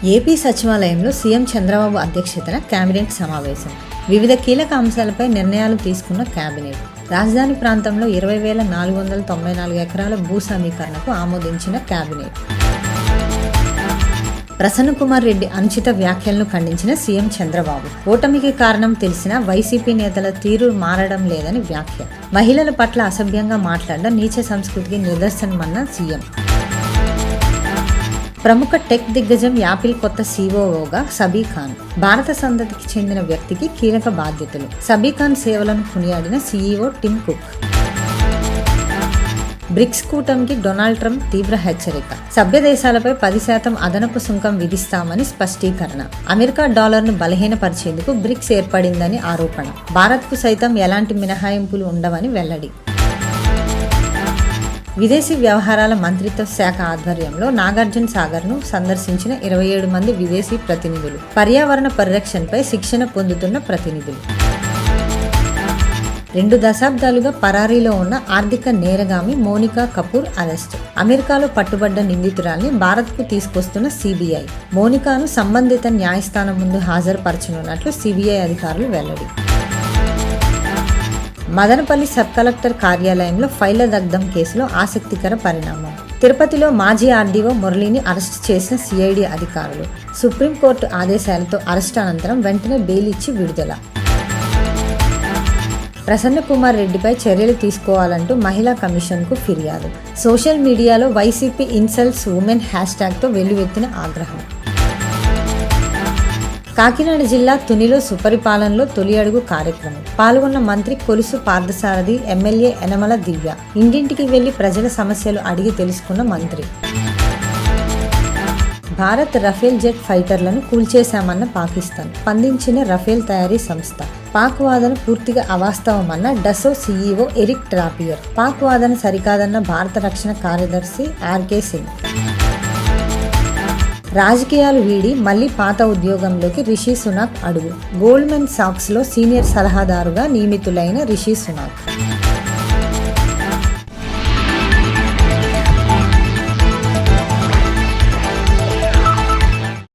AP సచివాలయంలో CM Chandrababu అధ్యక్షతన cabinet సమావేశం. వివిధ కీలక అంశాలపై నిర్ణయాలు తీసుకున్న కేబినెట్. రాజధాని ప్రాంతంలో 20,494 ఎకరాల భూ సమీకరణకు ఆమోదించిన కేబినెట్. ప్రసన్న కుమార్ రెడ్డి అనుచిత వ్యాఖ్యలను ఖండించిన సీఎం చంద్రబాబు. ఓటమికి కారణం తెలిసినా వైసీపీ నేతల తీరు మారడం లేదని వ్యాఖ్య. మహిళల పట్ల అసభ్యంగా మాట్లాడడం నీచ సంస్కృతికి నిదర్శనమన్న సీఎం. ప్రముఖ టెక్ దిగ్గజం యాపిల్ కొత్త సీఓఓగా సబీఖాన్. భారత సంతతికి చెందిన వ్యక్తికి కీలక బాధ్యతలు. సబీఖాన్ సేవలను కొనియాడిన సీఈఓ టిమ్ కుక్. బ్రిక్స్ కూటమికి డొనాల్డ్ ట్రంప్ తీవ్ర హెచ్చరిక. సభ్య దేశాలపై 10% అదనపు సుంకం విధిస్తామని స్పష్టీకరణ. అమెరికా డాలర్ను బలహీనపరిచేందుకు బ్రిక్స్ ఏర్పడిందని ఆరోపణ. భారత్కు సైతం ఎలాంటి మినహాయింపులు ఉండవని వెల్లడి. విదేశీ వ్యవహారాల మంత్రిత్వ శాఖ ఆధ్వర్యంలో నాగార్జున సాగర్ను సందర్శించిన 27 మంది విదేశీ ప్రతినిధులు. పర్యావరణ పరిరక్షణపై శిక్షణ పొందుతున్న ప్రతినిధులు. 2 దశాబ్దాలుగా పరారీలో ఉన్న ఆర్థిక నేరగామి మోనికా కపూర్ అరెస్ట్. అమెరికాలో పట్టుబడ్డ నిందితురాల్ని భారత్కు తీసుకొస్తున్న సిబిఐ. మోనికాను సంబంధిత న్యాయస్థానం ముందు హాజరుపరచనున్నట్లు సిబిఐ అధికారులు వెల్లడి. మదనపల్లి సబ్ కలెక్టర్ కార్యాలయంలో ఫైళ్ల దగ్ధం కేసులో ఆసక్తికర పరిణామం. తిరుపతిలో మాజీ ఆర్డీఓ మురళిని అరెస్టు చేసిన సిఐడి అధికారులు. సుప్రీంకోర్టు ఆదేశాలతో అరెస్టు అనంతరం వెంటనే బెయిల్ ఇచ్చి విడుదల. ప్రసన్న కుమార్ రెడ్డిపై చర్యలు తీసుకోవాలంటూ మహిళా కమిషన్కు ఫిర్యాదు. సోషల్ మీడియాలో వైసీపీ ఇన్సల్ట్స్ ఉమెన్ హ్యాష్ట్యాగ్తో వెల్లువెత్తిన ఆగ్రహం. కాకినాడ జిల్లా తునిలో సుపరిపాలనలో తొలి అడుగు కార్యక్రమం. పాల్గొన్న మంత్రి కొలుసు పార్థసారథి, ఎమ్మెల్యే యనమల దివ్య. ఇంటింటికి వెళ్లి ప్రజల సమస్యలు అడిగి తెలుసుకున్న మంత్రి. భారత్ రఫేల్ జెట్ ఫైటర్లను కూల్చేశామన్న పాకిస్తాన్. స్పందించిన రఫేల్ తయారీ సంస్థ. పాక్ వాదన పూర్తిగా అవాస్తవమన్న Dassault CEO Eric Trappier. Pak వాదన సరికాదన్న భారత రక్షణ కార్యదర్శి ఆర్కే సింగ్. రాజకీయాలు వీడి మళ్లీ పాత ఉద్యోగంలోకి రిషి సునాక్ అడుగు. గోల్డ్మెన్ సాక్స్లో సీనియర్ సలహాదారుగా నియమితులైన రిషి సునాక్.